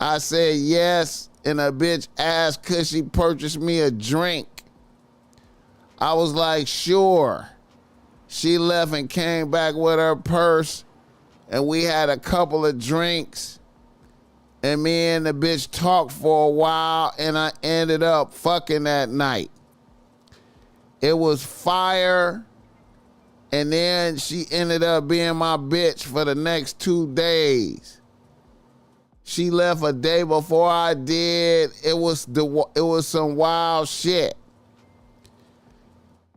I said yes, and a bitch asked could she purchase me a drink. I was like, sure. She left and came back with her purse, and we had a couple of drinks, and me and the bitch talked for a while, and I ended up fucking that night. It was fire, and then she ended up being my bitch for the next 2 days. She left a day before I did. It was some wild shit.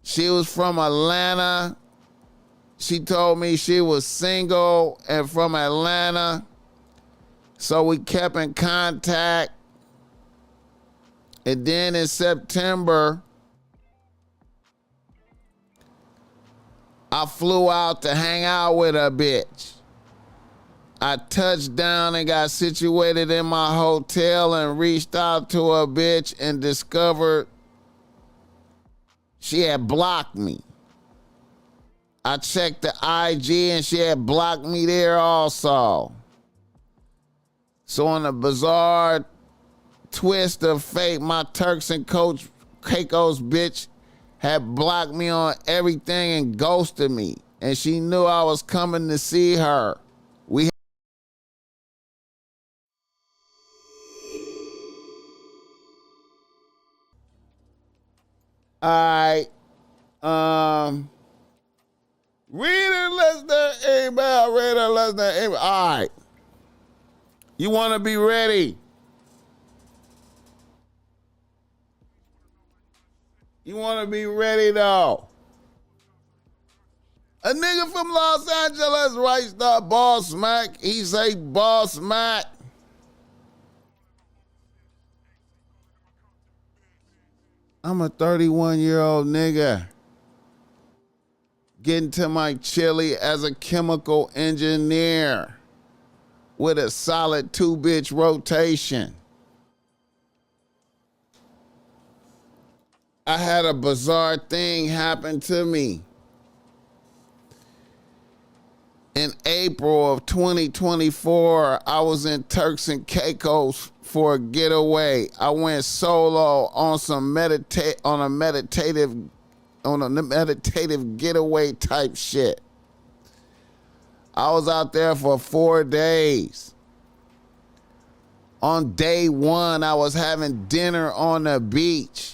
She was from Atlanta. She told me she was single and from Atlanta. So we kept in contact. And then in September, I flew out to hang out with a bitch. I touched down and got situated in my hotel and reached out to a bitch and discovered she had blocked me. I checked the IG and she had blocked me there also. So on a bizarre twist of fate, my Turks and Caicos bitch had blocked me on everything and ghosted me. And she knew I was coming to see her. We Alright. Read it less than email. Read it less than email. Alright. You want to be ready. You want to be ready though. A nigga from Los Angeles writes the BossMack. He say BossMack. I'm a 31-year-old nigga getting to my chili as a chemical engineer with a solid 2-bitch rotation. I had a bizarre thing happen to me. In April of 2024, I was in Turks and Caicos for a getaway. I went solo on a meditative getaway type shit. I was out there for 4 days. On day 1, I was having dinner on the beach.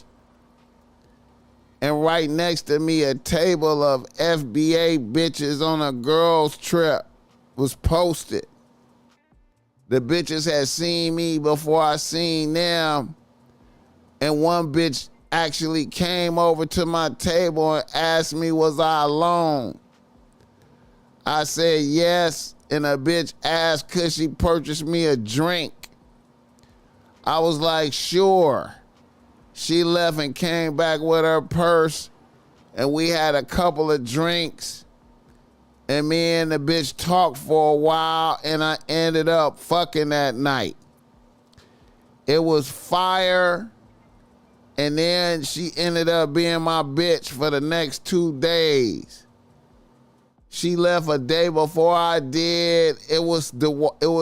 And right next to me, a table of FBA bitches on a girls trip was posted. The bitches had seen me before I seen them. And one bitch actually came over to my table and asked me, was I alone? I said yes, and a bitch asked could she purchase me a drink. I was like, sure. She left and came back with her purse, and we had a couple of drinks, and me and the bitch talked for a while, and I ended up fucking that night. It was fire, and then she ended up being my bitch for the next 2 days. She left a day before I did. It was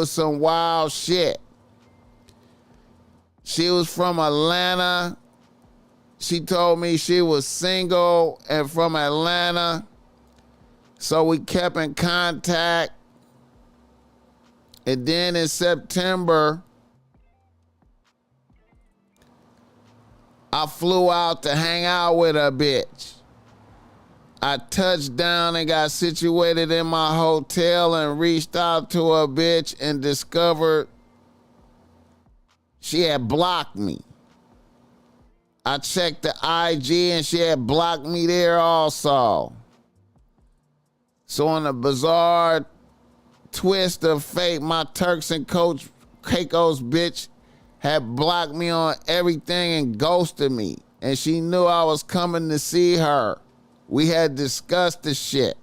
some wild shit. She was from Atlanta. She told me she was single and from Atlanta. So we kept in contact. And then in September, I flew out to hang out with a bitch. I touched down and got situated in my hotel and reached out to a bitch and discovered she had blocked me. I checked the IG and she had blocked me there also. So on a bizarre twist of fate, my Turks and Caicos bitch had blocked me on everything and ghosted me. And she knew I was coming to see her. We had discussed the shit.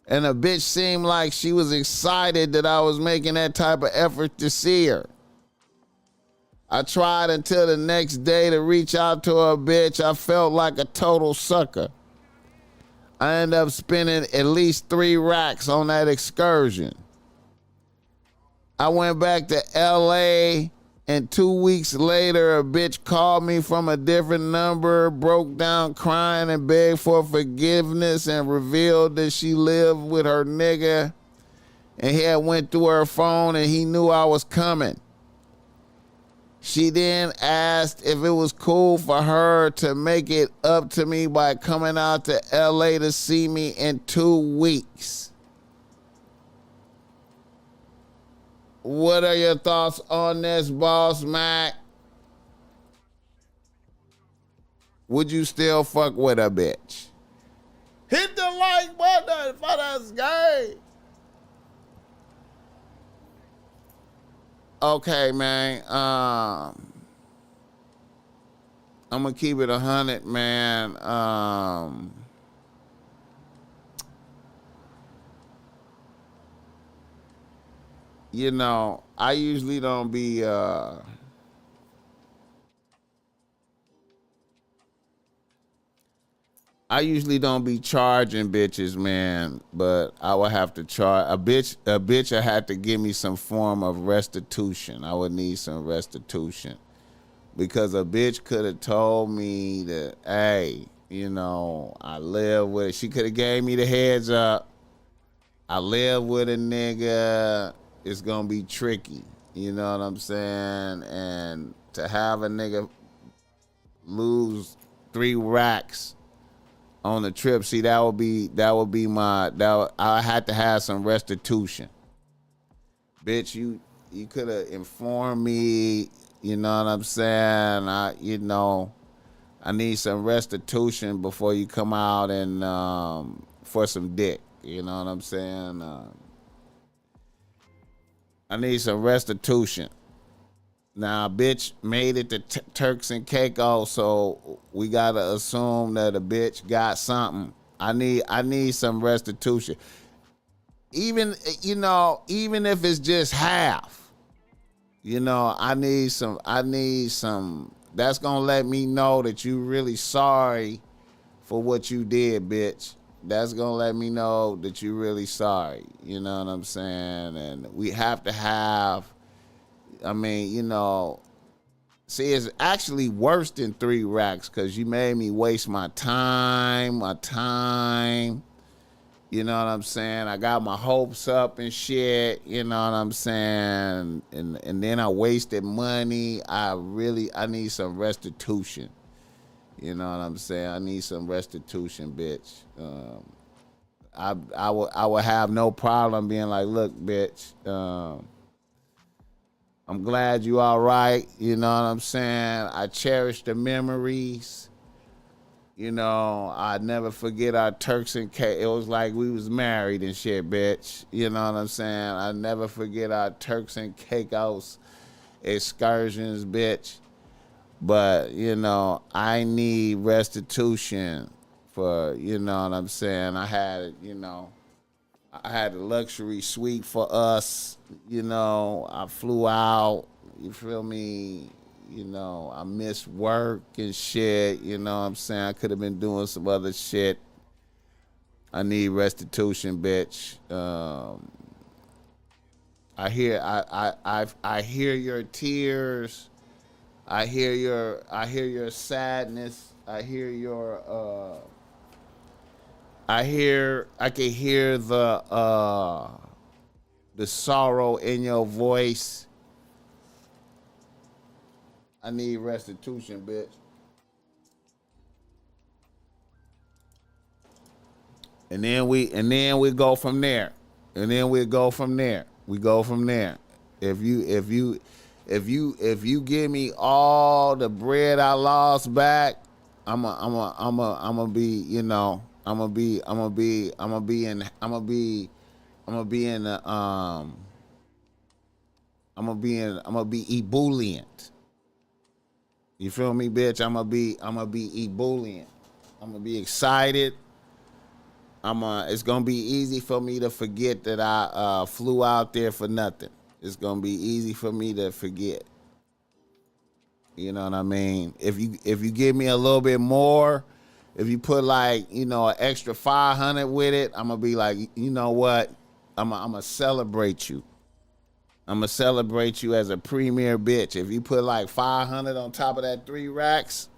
And the bitch seemed like she was excited that I was making that type of effort to see her. I tried until the next day to reach out to a bitch. I felt like a total sucker. I ended up spending at least 3 racks on that excursion. I went back to LA, and 2 weeks later, a bitch called me from a different number, broke down crying and begged for forgiveness, and revealed that she lived with her nigga, and he had went through her phone and he knew I was coming. She then asked if it was cool for her to make it up to me by coming out to LA to see me in 2 weeks. What are your thoughts on this, BossMack? Would you still fuck with a bitch? Hit the like button for this game. Okay, man. I'm gonna keep it 100, man. You know, I usually don't be charging bitches, man, but I would have to charge a bitch. A bitch I had to give me some form of restitution. I would need some restitution because a bitch could have told me that, hey, you know, I live with. She could have gave me the heads up. I live with a nigga. It's gonna be tricky. You know what I'm saying? And to have a nigga lose 3 racks on the trip, see, that would be I had to have some restitution. Bitch, you could have informed me, you know what I'm saying? I need some restitution before you come out and for some dick. You know what I'm saying? I need some restitution. Now, bitch made it to Turks and Caicos, so we gotta assume that a bitch got something. I need some restitution. Even if it's just half. You know, I need some. That's gonna let me know that you really sorry for what you did, bitch. That's gonna let me know that you really sorry. You know what I'm saying? And we have to have. I mean, you know, see, it's actually worse than 3 racks because you made me waste my time. You know what I'm saying? I got my hopes up and shit. You know what I'm saying? And then I wasted money. I need some restitution. You know what I'm saying? I need some restitution, bitch. I would have no problem being like, look, bitch. I'm glad you all right. You know what I'm saying? I cherish the memories. You know, I never forget our Turks and Caicos. It was like we was married and shit, bitch. You know what I'm saying? I never forget our Turks and Caicos excursions, bitch. But, you know, I need restitution for, you know what I'm saying? I had a luxury suite for us. You know, I flew out. You feel me? You know, I missed work and shit. You know what I'm saying? I could have been doing some other shit. I need restitution, bitch. I hear your tears. I hear your sadness. I can hear the sorrow in your voice. I need restitution, bitch. And then we go from there. We go from there. If you give me all the bread I lost back, I'm a be, you know, I'm gonna be ebullient. You feel me, bitch? I'm gonna be ebullient. I'm gonna be excited. It's gonna be easy for me to forget that I flew out there for nothing. It's gonna be easy for me to forget. You know what I mean? If you give me a little bit more, if you put like, you know, an extra 500 with it, I'm gonna be like, you know what? I'm gonna celebrate you. I'm gonna celebrate you as a premier bitch. If you put like 500 on top of that 3 racks,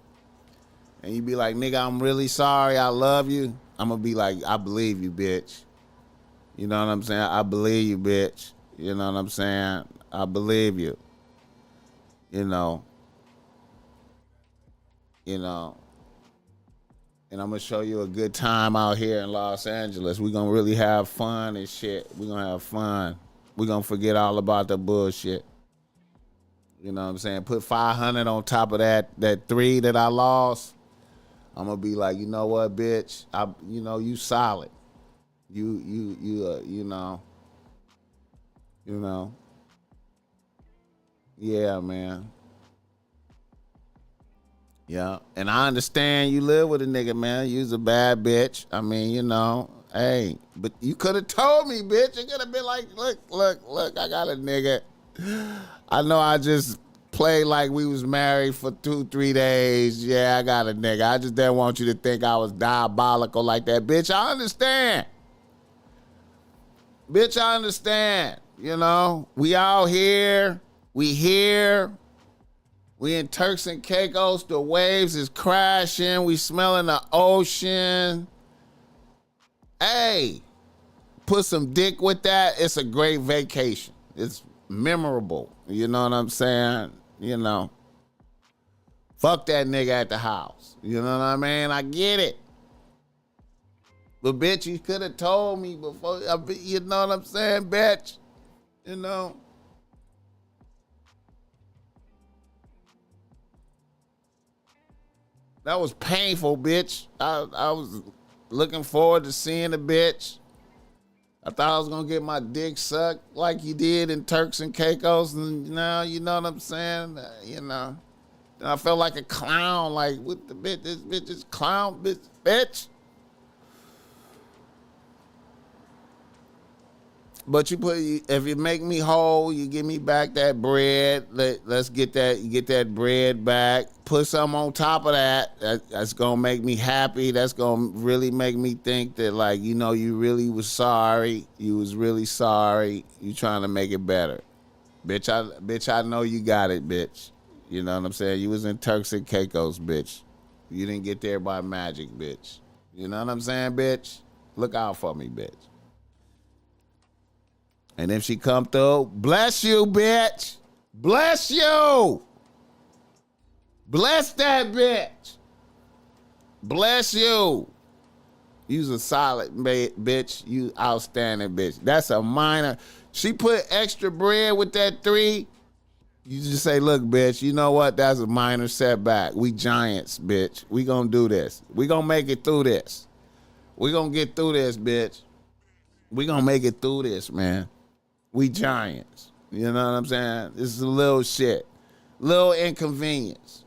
and you be like, nigga, I'm really sorry, I love you, I'm gonna be like, I believe you, bitch. You know what I'm saying? I believe you, bitch. You know what I'm saying? I believe you. You know. You know. And I'm gonna show you a good time out here in Los Angeles. We're gonna really have fun and shit. We're gonna have fun. We're gonna forget all about the bullshit. You know what I'm saying? Put 500 on top of that 3 that I lost. I'm gonna be like, you know what, bitch? You solid. You know. Yeah, man. Yeah. And I understand you live with a nigga, man. You's a bad bitch. I mean, hey, but you could have told me, bitch. You could have been like, look, I got a nigga. I know I just played like we was married for 2-3 days. Yeah, I got a nigga. I just didn't want you to think I was diabolical like that. Bitch, I understand. Bitch, I understand. We out here. We here. We in Turks and Caicos. The waves is crashing. We smelling the ocean. Hey, put some dick with that. It's a great vacation. It's memorable. You know what I'm saying? Fuck that nigga at the house. You know what I mean? I get it. But bitch, you could have told me before. You know what I'm saying, bitch? That was painful, bitch. I was looking forward to seeing the bitch. I thought I was gonna get my dick sucked like you did in Turks and Caicos, and now you know what I'm saying. And I felt like a clown, like with the bitch. This bitch is clown, bitch. But if you make me whole, you give me back that bread. Let's get that bread back. Put something on top of that. That's gonna make me happy. That's gonna really make me think that, like, you really was sorry. You was really sorry. You trying to make it better, bitch. I know you got it, bitch. You know what I'm saying? You was in Turks and Caicos, bitch. You didn't get there by magic, bitch. You know what I'm saying, bitch? Look out for me, bitch. And if she come through, bless you, bitch. Bless you. Bless that bitch. Bless you. You's a solid bitch. You outstanding bitch. That's a minor. She put extra bread with that 3. You just say, look, bitch, you know what? That's a minor setback. We giants, bitch. We gonna do this. We gonna make it through this. We gonna get through this, bitch. We gonna make it through this, man. We giants. You know what I'm saying? This is a little shit. Little inconvenience.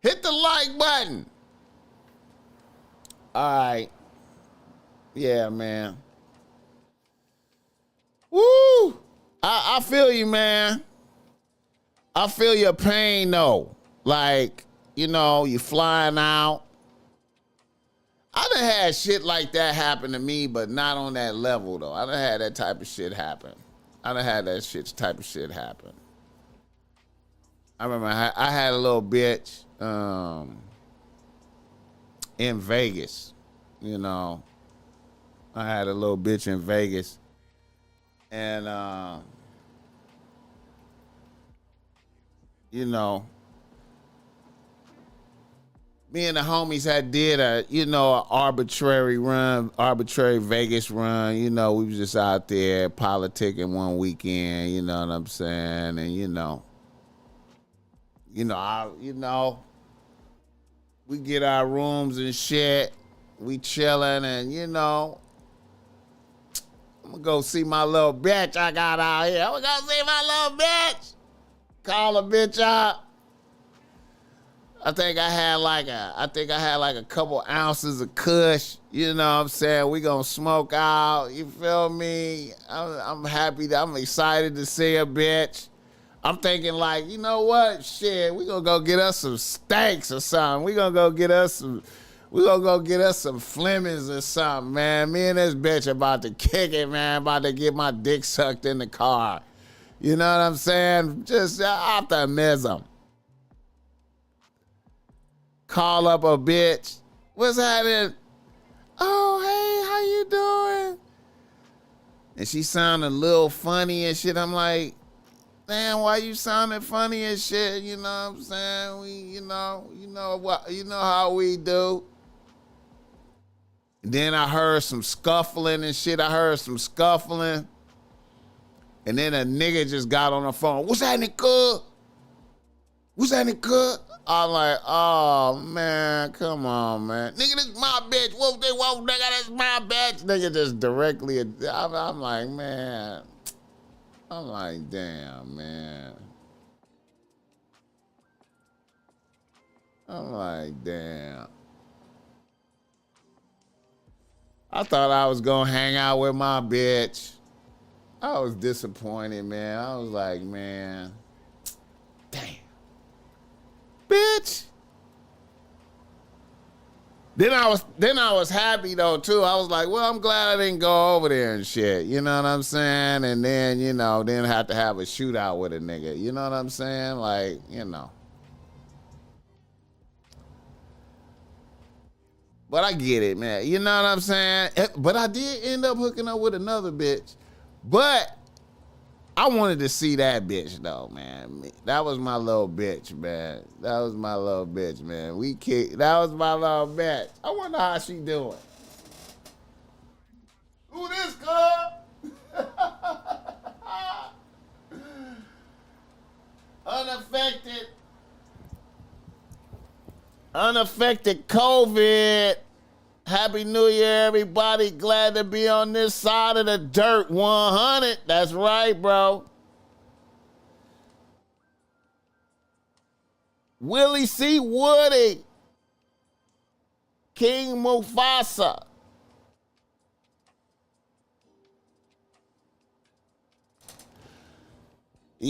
Hit the like button. All right. Yeah, man. Woo! I feel you, man. I feel your pain, though. Like, you flying out. I done had shit like that happen to me, but not on that level, though. I done had that type of shit happen. I type of shit happen. I remember I had a little bitch in Vegas. I had a little bitch in Vegas. And, me and the homies did a arbitrary Vegas run. We was just out there politicking one weekend. You know what I'm saying? And we get our rooms and shit. We chilling, and I'm gonna go see my little bitch I got out here. I'm gonna go see my little bitch. Call a bitch up. I think I had like a couple ounces of kush. You know what I'm saying? We gonna smoke out. You feel me? I'm happy. I'm excited to see a bitch. I'm thinking like, you know what? Shit, we gonna go get us some steaks or something. We gonna go get us some. We gonna go get us some Flemings or something, man. Me and this bitch about to kick it, man. About to get my dick sucked in the car. You know what I'm saying? Just optimism. Call up a bitch. What's happening? Oh, hey, how you doing? And she sounded a little funny and shit. I'm like, man, why you sounding funny and shit? You know what I'm saying? You know how we do. Then I heard some scuffling and shit. And then a nigga just got on the phone. What's happening, cuz? I'm like, oh, man, come on, man. Nigga, this is my bitch. Whoa, nigga, that's my bitch. Nigga just directly, I'm like, man. I'm like, damn, man. I'm like, damn. I thought I was gonna hang out with my bitch. I was disappointed, man. I was like, man, damn. Bitch. Then I was happy though too. I was like, well, I'm glad I didn't go over there and shit. You know what I'm saying? And then, then have to have a shootout with a nigga. You know what I'm saying? Like, But I get it, man. You know what I'm saying? But I did end up hooking up with another bitch. But I wanted to see that bitch, though, man. That was my little bitch, man. That was my little bitch, man. That was my little bitch. I wonder how she doing. Who this, cuz? Unaffected COVID. Happy New Year, everybody. Glad to be on this side of the dirt. 100. That's right, bro. Willie C. Woody. King Mufasa.